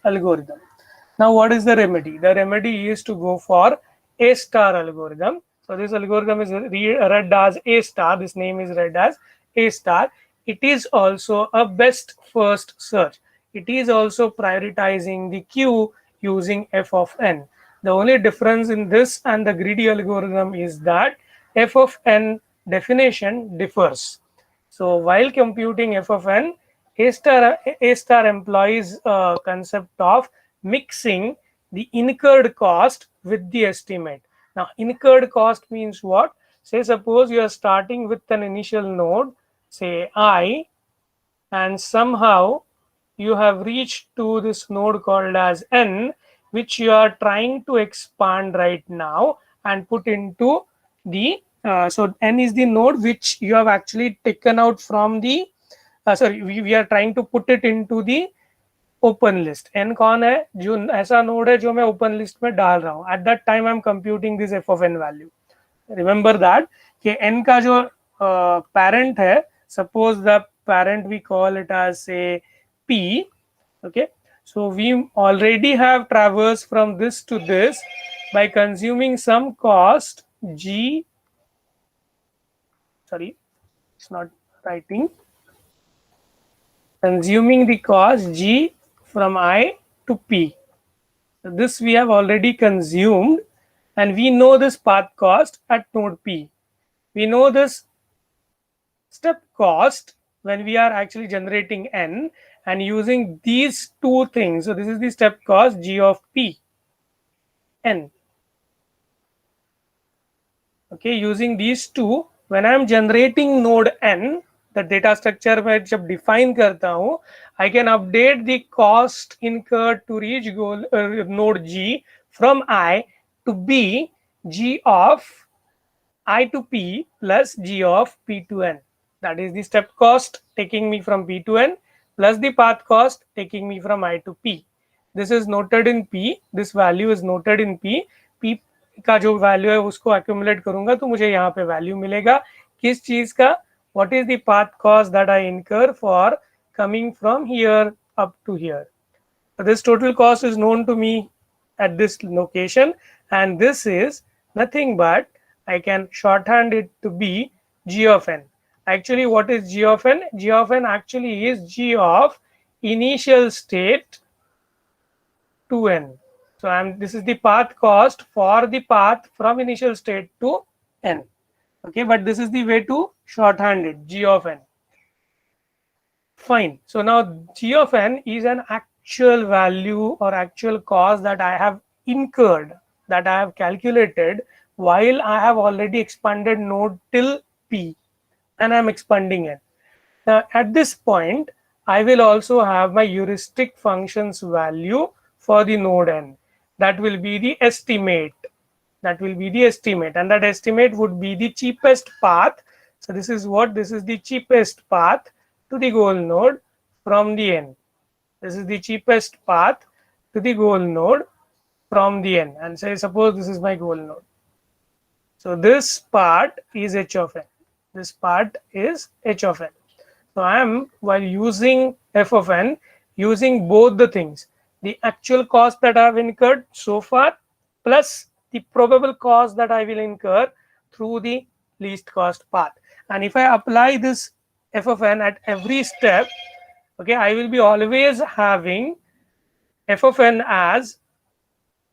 algorithm. Now, what is the remedy? The remedy is to go for A star algorithm. So this algorithm is read as A star. This name is read as A star. It is also a best first search. It is also prioritizing the queue using f of n. The only difference in this and the greedy algorithm is that f of n definition differs. So while computing f of n, A star employs a concept of mixing the incurred cost with the estimate. Now, incurred cost means what? Say, suppose you are starting with an initial node, say I, and somehow you have reached to this node called as n, which you are trying to expand right now and put into the so n is the node which you have actually taken out from the sorry, we are trying to put it into the open list n कौन है जो ऐसा node है जो मैं open list में डाल रहा हूँ at that time I am computing this F of N value remember that कि n का जो पैरेंट है suppose the parent we call it as से p okay so we already have traversed from this to this by consuming some cost g sorry it's not writing consuming the cost g from I to p. So this we have already consumed and we know this path cost at node p. We know this step cost when we are actually generating n and using these two things. So this is the step cost g of p n. Okay, using these two, when I am generating node n, the data structure में जब define करता हूँ, I can update the cost incurred to reach goal node g from I to b g of I to p plus g of p to n. That is the step cost taking me from p to n plus the path cost taking me from I to p. This is noted in p. This value is noted in p. p का जो value है उसको accumulate करूंगा तो मुझे यहाँ पे value मिलेगा किस चीज का what is the path cost that I incur for coming from here up to here. This total cost is known to me at this location and this is nothing but I can shorthand it to be g of n. Actually, what is g of n? G of n actually is g of initial state to n. So this is the path cost for the path from initial state to n. Okay, but this is the way to shorthand it, g of n. Fine. So now g of n is an actual value or actual cost that I have incurred, that I have calculated while I have already expanded node till p and I am expanding it. Now at this point, I will also have my heuristic functions value for the node n. That will be the estimate. That will be the estimate, and that estimate would be the cheapest path. So this is what? This is the cheapest path to the goal node from the n. This is the cheapest path to the goal node from the n. And say suppose this is my goal node. So this part is h of n. This part is h of n. So I am, while using f of n, using both the things, the actual cost that I have incurred so far plus the probable cost that I will incur through the least cost path. And if I apply this f of n at every step, okay, I will be always having f of n as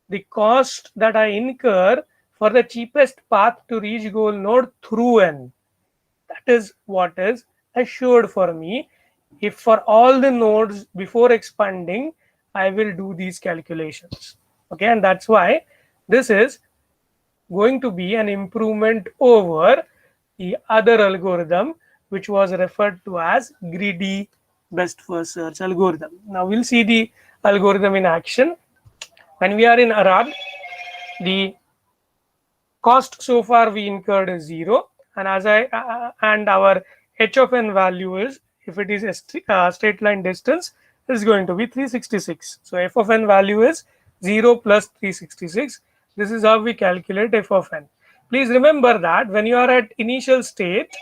the cost that I incur for the cheapest path to reach goal node through n. That is what is assured for me. If for all the nodes before expanding, I will do these calculations. Okay, and that's why this is going to be an improvement over the other algorithm, which was referred to as greedy best first search algorithm. Now we'll see the algorithm in action. When we are in Arad, the cost so far we incurred is 0, and as and our h of n value is, if it is a straight line distance, is going to be 366. So f of n value is 0 plus 366. This is how we calculate f of n. Please remember that when you are at initial state,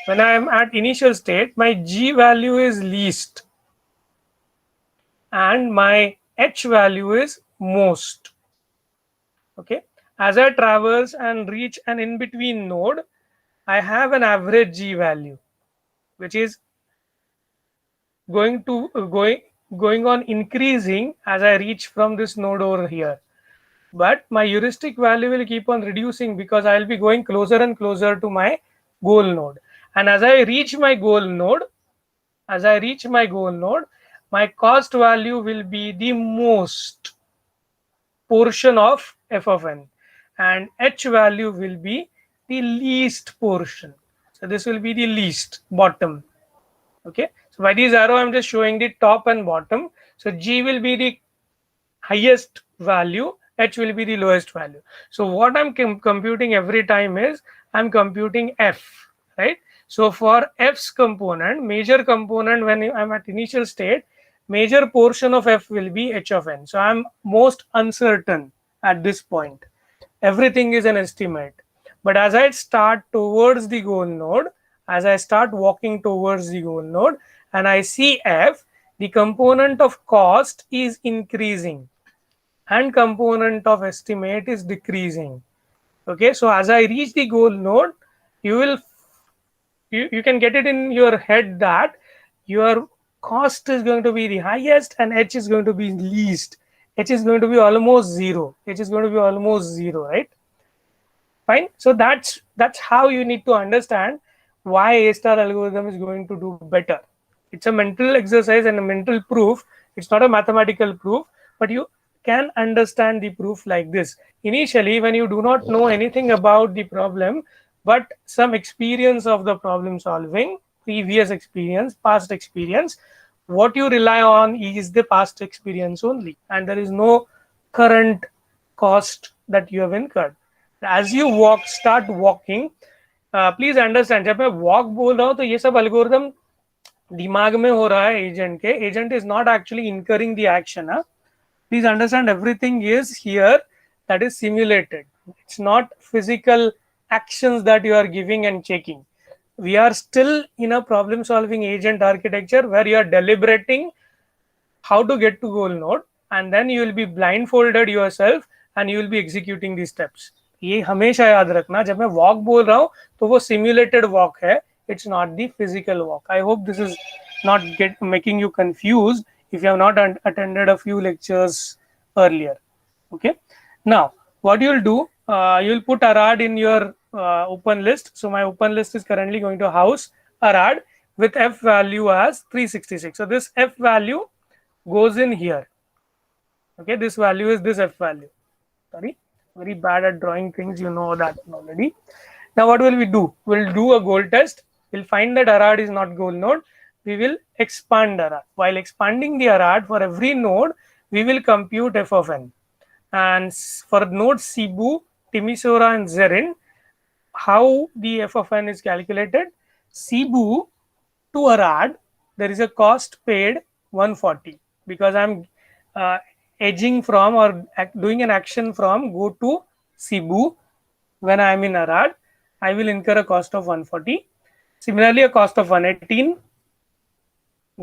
when I am at initial state, my g value is least and my H value is most. Okay, as I traverse and reach an in-between node, I have an average G value, which is going on increasing as I reach from this node over here. But my heuristic value will keep on reducing because I will be going closer and closer to my goal node. And as I reach my goal node, my cost value will be the most portion of f of n, and h value will be the least portion. So this will be the least, bottom. Okay, so by this arrow I'm just showing the top and bottom. So G will be the highest value, H will be the lowest value. So what I'm computing every time is I'm computing F, right? So for F's component, major component, when I'm at initial state, major portion of F will be H of n. So I'm most uncertain at this point. Everything is an estimate. But as I start towards the goal node, as I start walking towards the goal node and I see F, the component of cost is increasing and component of estimate is decreasing. Okay, so as I reach the goal node, you can get it in your head that your cost is going to be the highest and H is going to be least. H is going to be almost zero. H is going to be almost zero, right? Fine. So that's how you need to understand why A-star algorithm is going to do better. It's a mental exercise and a mental proof. It's not a mathematical proof, but you can understand the proof like this. Initially, when you do not know anything about the problem, but some experience of the problem solving, previous experience, past experience, what you rely on is the past experience only, and there is no current cost that you have incurred. As you start walking, please understand, जब मैं walk बोल रहा हूँ तो ये सब algorithm दिमाग में हो रहा है एजेंट के. Agent is not actually incurring the action. Please understand, everything is here that is simulated. It's not physical actions that you are giving and checking. We are still in a problem solving agent architecture where you are deliberating how to get to goal node, and then you will be blindfolded yourself and you will be executing these steps. ये हमेशा याद रखना, जब मैं walk बोल रहा हूँ तो वो सिमुलेटेड वॉक है, it's not the physical walk. I hope this is not making you confused if you have not attended a few lectures earlier. Okay, now what you'll do, you'll put Arad in your open list. So my open list is currently going to house Arad with F value as 366. So this F value goes in here. Okay, this value is this F value. Sorry, very bad at drawing things, you know that already. Now what will we do? We'll do a goal test. We'll find that Arad is not goal node. We will expand Arad. While expanding the Arad, for every node, we will compute f of n. And for nodes Cebu, Timisoara, and Zerin, how the f of n is calculated? Cebu to Arad, there is a cost paid 140 because I'm edging from or doing an action from go to Cebu. When I am in Arad, I will incur a cost of 140. Similarly, a cost of 118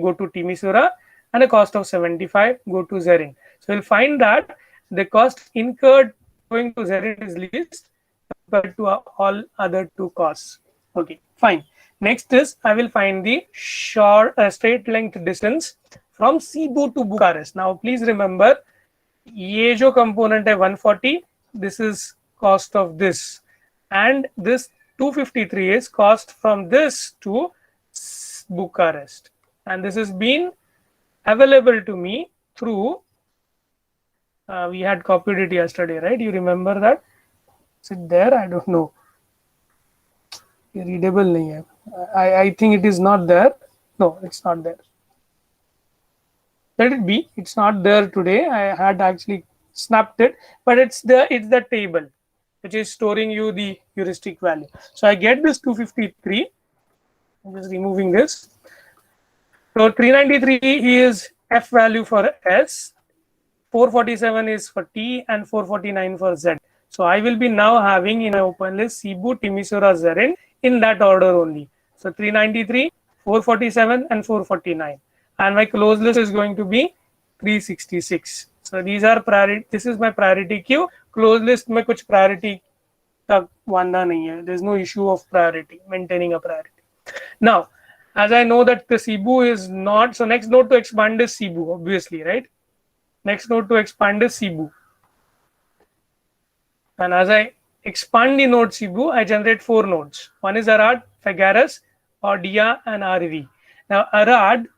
go to Timisoara and a cost of 75 go to Zerin. So you'll find that the cost incurred going to Zerin is least compared to all other two costs. Okay, fine. Next is I will find the straight length distance from Cebu to Bucharest. Now please remember, ये जो component है 140, this is cost of this, and this 253 is cost from this to Bucharest, and this has been available to me through we had copied it yesterday, right? You remember that? Is it there? I don't know. Readable nahi hai. I think it is not there. No, it's not there. Let it be. It's not there today. I had actually snapped it, but it's the table which is storing you the heuristic value. So I get this 253. I'm just removing this. So 393 is F value for S, 447 is for T, and 449 for Z. So I will be now having in my open list Cebu, Timisoara, Zerin in that order only. So 393, 447, and 449. And my closed list is going to be 366. So these are priority. This is my priority queue. Closed list में कुछ priority तक वांदा नहीं है. There's no issue of priority, maintaining a priority. Now, as I know that the Cebu is not, so next node to expand is Cebu, obviously, right? Next node to expand is Cebu. And as I expand the node Cebu, I generate 4 nodes. One is Arad, Figueres, Odia, and RV. Now Arad,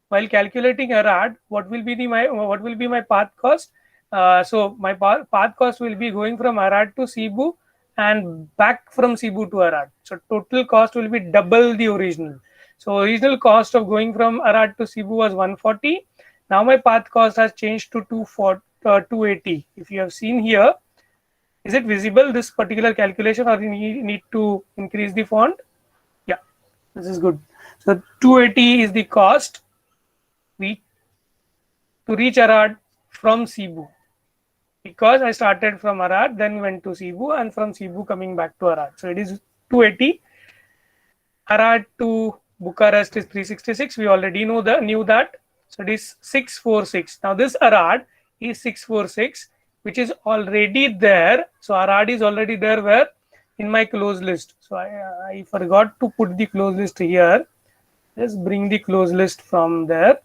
while calculating Arad, what will be my path cost? So my path cost will be going from Arad to Cebu and back from Cebu to Arad. So total cost will be double the original. So original cost of going from Arad to Cebu was 140. Now my path cost has changed to 280. If you have seen here, is it visible, this particular calculation, or you need to increase the font? Yeah, this is good. So 280 is the cost to reach Arad from Cebu, because I started from Arad, then went to Cebu, and from Cebu coming back to Arad. So it is 280. Arad to Bucharest is 366. We already knew that. So it is 646. Now this Arad is 646, which is already there. So Arad is already there where? In my close list. So I forgot to put the close list here. Just bring the close list from there.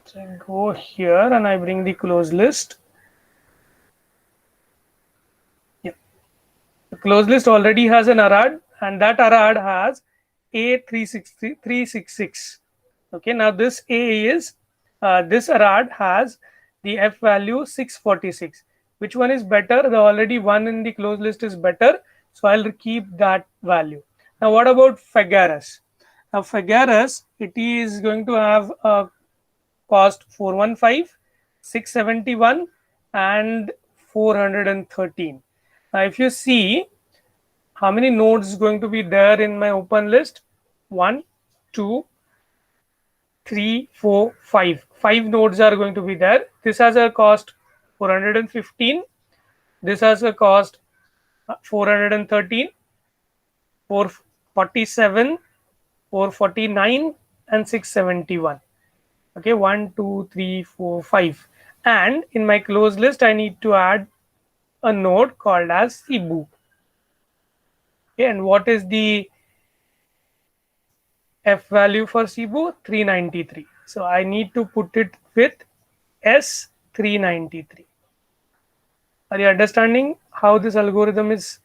So I go here and I bring the close list. Yeah. The close list already has an Arad, and that Arad has A366. Okay, now this A is, this Arad has the F value 646. Which one is better? The already one in the closed list is better. So I'll keep that value. Now what about Figueres? Now Figueres, it is going to have a cost 415, 671, and 413. Now if you see how many nodes is going to be there in my open list, 1, 2, 3, 4, 5. 5 nodes are going to be there. This has a cost 415. This has a cost 413, 447, 449, and 671. Okay, 1, 2, 3, 4, 5. And in my closed list, I need to add a node called as Cebu. Okay, and what is the F value for Cebu? 393. So I need to put it with S393. Are you understanding how this algorithm is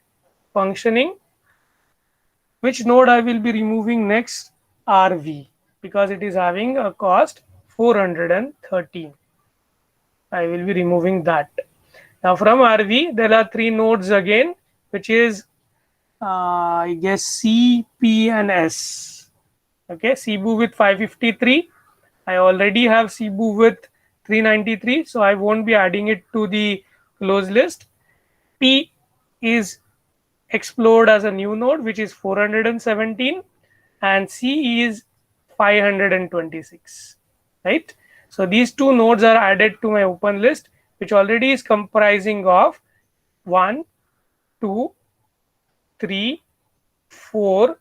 functioning? Which node I will be removing next? RV, because it is having a cost 413. I will be removing that. Now from RV, there are 3 nodes again, which is I guess C, P, and S. Okay, Cebu with 553. I already have Cebu with 393, so I won't be adding it to the closed list. P is explored as a new node, which is 417, and C is 526. Right? So these 2 nodes are added to my open list, which already is comprising of 1, 2, 3, 4.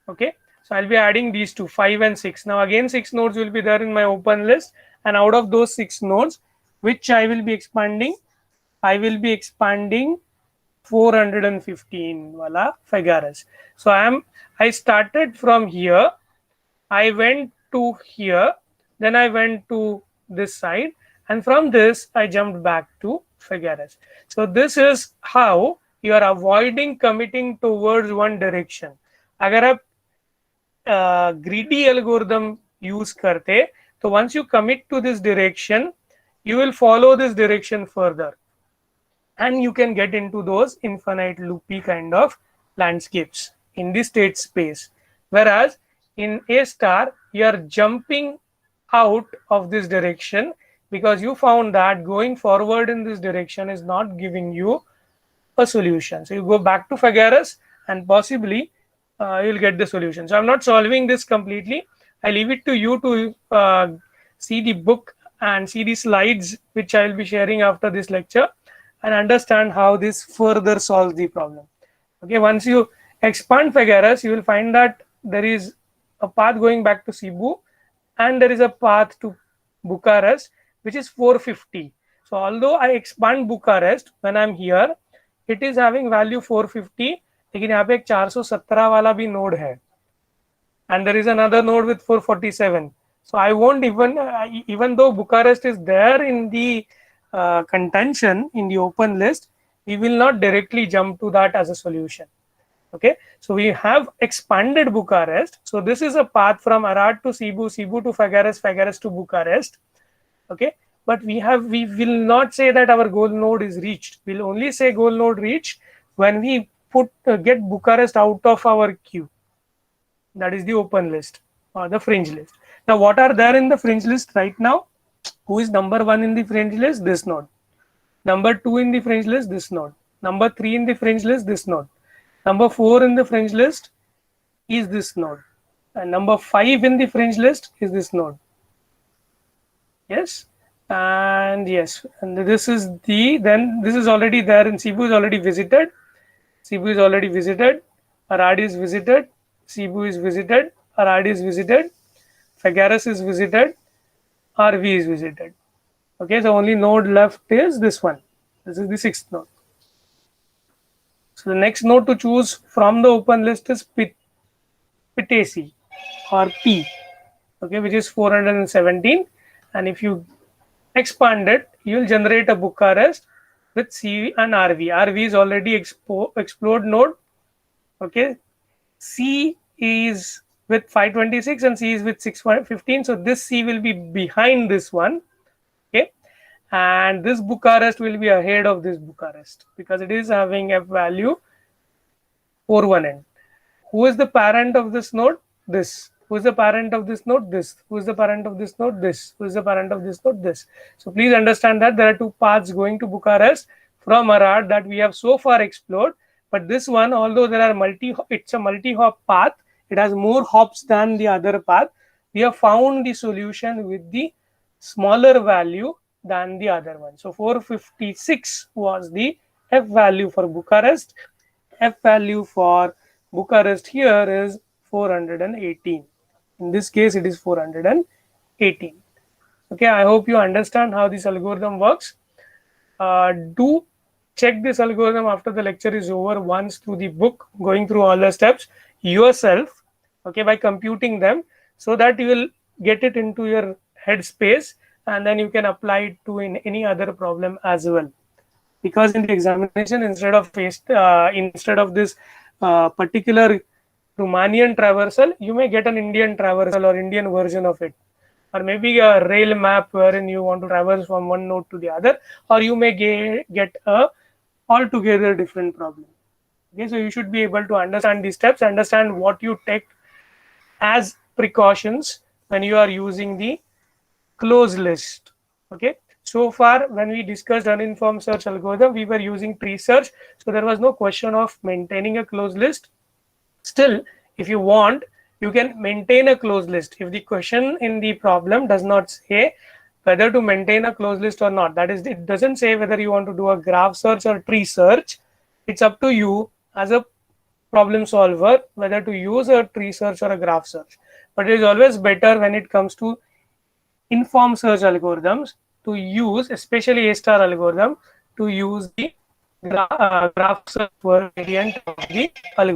Okay, so I'll be adding these 2, 5 and 6. Now again 6 nodes will be there in my open list, and out of those 6 nodes, which I will be expanding, I will be expanding 415 wala Figueres. So I started from here, I went to here, then I went to this side, and from this I jumped back to Figueres. So this is how you are avoiding committing towards one direction. अगर आप greedy algorithm use करते, so once you commit to this direction, you will follow this direction further, and you can get into those infinite loopy kind of landscapes in the state space. Whereas in A star, you are jumping out of this direction because you found that going forward in this direction is not giving you a solution. So you go back to Figueres and possibly you'll get the solution. So I'm not solving this completely. I leave it to you to see the book and see the slides which I will be sharing after this lecture, and understand how this further solves the problem. Okay, once you expand Figueres, you will find that there is a path going back to Cebu, and there is a path to Bucharest which is 450. So although I expand Bucharest when I'm here, it is having value 450, लेकिन यहाँ पे एक 417 वाला भी node है, and there is another node with 447. So I won't even though Bucharest is there in the contention in the open list, we will not directly jump to that as a solution. Okay, so we have expanded Bucharest. So this is a path from Arad to Cebu, Cebu to Făgăraș, Făgăraș to Bucharest. Okay, but we will not say that our goal node is reached. We'll only say goal node reached when we get Bucharest out of our queue. That is the open list or the fringe list. Now, what are there in the fringe list right now? Who is number 1 in the fringe list? This node. Number 2 in the fringe list? This node. Number 3 in the fringe list? This node. Number 4 in the fringe list is this node. And number 5 in the fringe list is this node. Yes. And yes. And this is this is already there in Cebu is already visited. Cebu is already visited. Arad is visited. Cebu is visited. Arad is visited. Făgăraș is visited. RV is visited. Okay, so only node left is this one. This is the 6th node. So the next node to choose from the open list is Pitesi or P, okay, which is 417. And if you expand it, you will generate a Bucharest with C and RV. RV is already explored node. Okay, C is with 526 and C is with 615. So this C will be behind this one. Okay, and this Bucharest will be ahead of this Bucharest because it is having a value 418. Who is the parent of this node? This. Who is the parent of this node? This. Who is the parent of this node? This. Who is the parent of this node? This. So please understand that there are 2 paths going to Bucharest from Arad that we have so far explored. But this one, although there are it's a multi-hop path, it has more hops than the other path. We have found the solution with the smaller value than the other one. So 456 was the F value for Bucharest. F value for Bucharest here is 418. In this case, it is 418. Okay, I hope you understand how this algorithm works. Do check this algorithm after the lecture is over once through the book, going through all the steps yourself, okay, by computing them, so that you will get it into your head space and then you can apply it to in any other problem as well. Because in the examination, instead of this particular Romanian traversal, you may get an Indian traversal or Indian version of it, or maybe a rail map wherein you want to traverse from one node to the other, or you may get a altogether different problem. Okay, so you should be able to understand these steps, understand what you take as precautions when you are using the closed list. Okay, so far when we discussed uninformed search algorithm, we were using tree search, so there was no question of maintaining a closed list. Still, if you want, you can maintain a closed list if the question in the problem does not say whether to maintain a closed list or not. That is, it doesn't say whether you want to do a graph search or tree search. It's up to you as a problem solver whether to use a tree search or a graph search. But it is always better when it comes to informed search algorithms to use, especially A-star algorithm, to use the graph search variant of the algorithm.